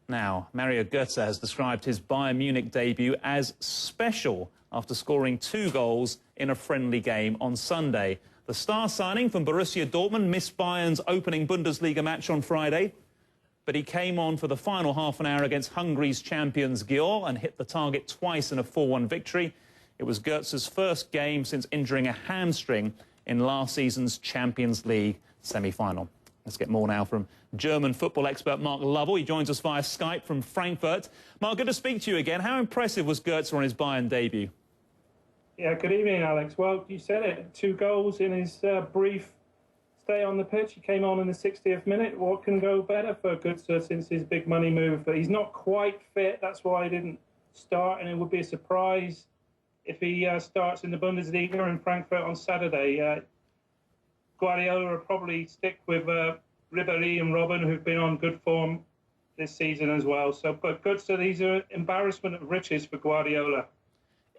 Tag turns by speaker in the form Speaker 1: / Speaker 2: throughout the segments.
Speaker 1: Now, Mario Götze has described his Bayern Munich debut as special after scoring 2 goals in a friendly game on Sunday. The star signing from Borussia Dortmund missed Bayern's opening Bundesliga match on Friday, but he came on for the final half an hour against Hungary's champions Győr and hit the target twice in a 4-1 victory. It was Götze's first game since injuring a hamstring in last season's Champions League semi-final. Let's get more now from German football expert Mark Lovell. He joins us via Skype from Frankfurt. Mark, good to speak to you again. How impressive was Götze on his Bayern debut?
Speaker 2: Yeah, good evening, Alex. Well, you said it. 2 goals in his brief stay on the pitch. He came on in the 60th minute. What can go better for Götze since his big money move? But he's not quite fit. That's why he didn't start, and it would be a surprise if he starts in the Bundesliga in Frankfurt on Saturday. Guardiola will probably stick with Ribéry and Robben, who've been on good form this season as well. But Götze, these are embarrassment of riches for Guardiola.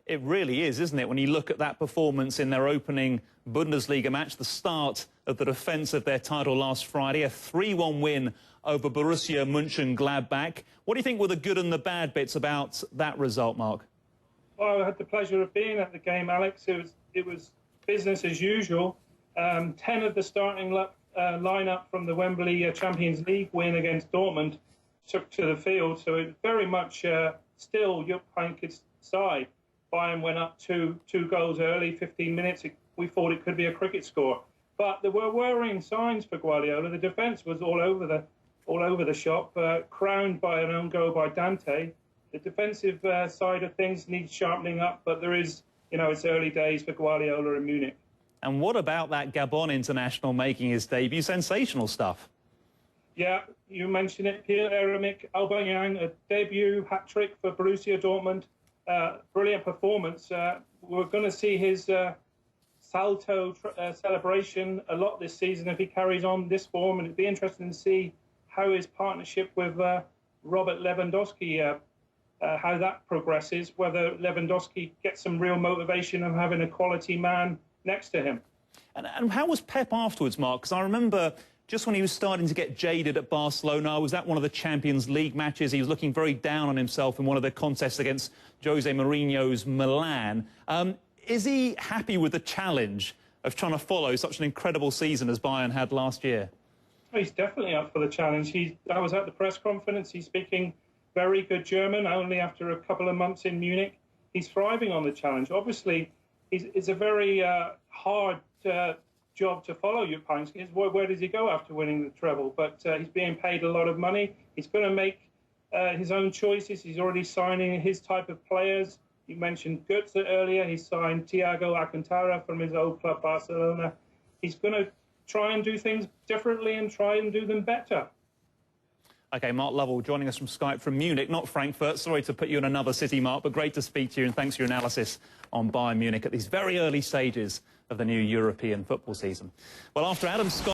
Speaker 1: It really is, isn't it, when you look at that performance in their opening Bundesliga match, the start of the defence of their title last Friday, a 3-1 win over Borussia Mönchengladbach. What do you think were the good and the bad bits about that result, Mark?
Speaker 2: Well, I had the pleasure of being at the game, Alex. It was business as usual. 10 of the starting lineup from the Wembley Champions League win against Dortmund took to the field, so it very much still Jupp Heynckes' side. Bayern went up 2 goals early, 15 minutes. We thought it could be a cricket score, but there were worrying signs for Guardiola. The defence was all over the shop, crowned by an own goal by Dante. The defensive side of things needs sharpening up, but there is, it's early days for Guardiola in Munich.
Speaker 1: And what about that Gabon international making his debut? Sensational stuff.
Speaker 2: Yeah, you mentioned it. Pierre-Emerick Aubameyang, a debut hat-trick for Borussia Dortmund. Brilliant performance. We're going to see his salto celebration a lot this season if he carries on this form, and it'd be interesting to see how his partnership with Robert Lewandowski, how that progresses, whether Lewandowski gets some real motivation of having a quality man next to him.
Speaker 1: And how was Pep afterwards, Mark? Because I remember just when he was starting to get jaded at Barcelona, I was at one of the Champions League matches. He was looking very down on himself in one of the contests against Jose Mourinho's Milan. Is he happy with the challenge of trying to follow such an incredible season as Bayern had last year?
Speaker 2: He's definitely up for the challenge. I was at the press conference. He's speaking very good German, only after a couple of months in Munich. He's thriving on the challenge. Obviously, it's a very hard job to follow, Jupp Heynckes. Where does he go after winning the treble? But he's being paid a lot of money. He's going to make his own choices. He's already signing his type of players. You mentioned Götze earlier. He signed Thiago Alcantara from his old club, Barcelona. He's going to try and do things differently and try and do them better.
Speaker 1: OK, Mark Lovell joining us from Skype from Munich, not Frankfurt. Sorry to put you in another city, Mark, but great to speak to you, and thanks for your analysis on Bayern Munich at these very early stages of the new European football season. Well, after Adam Scott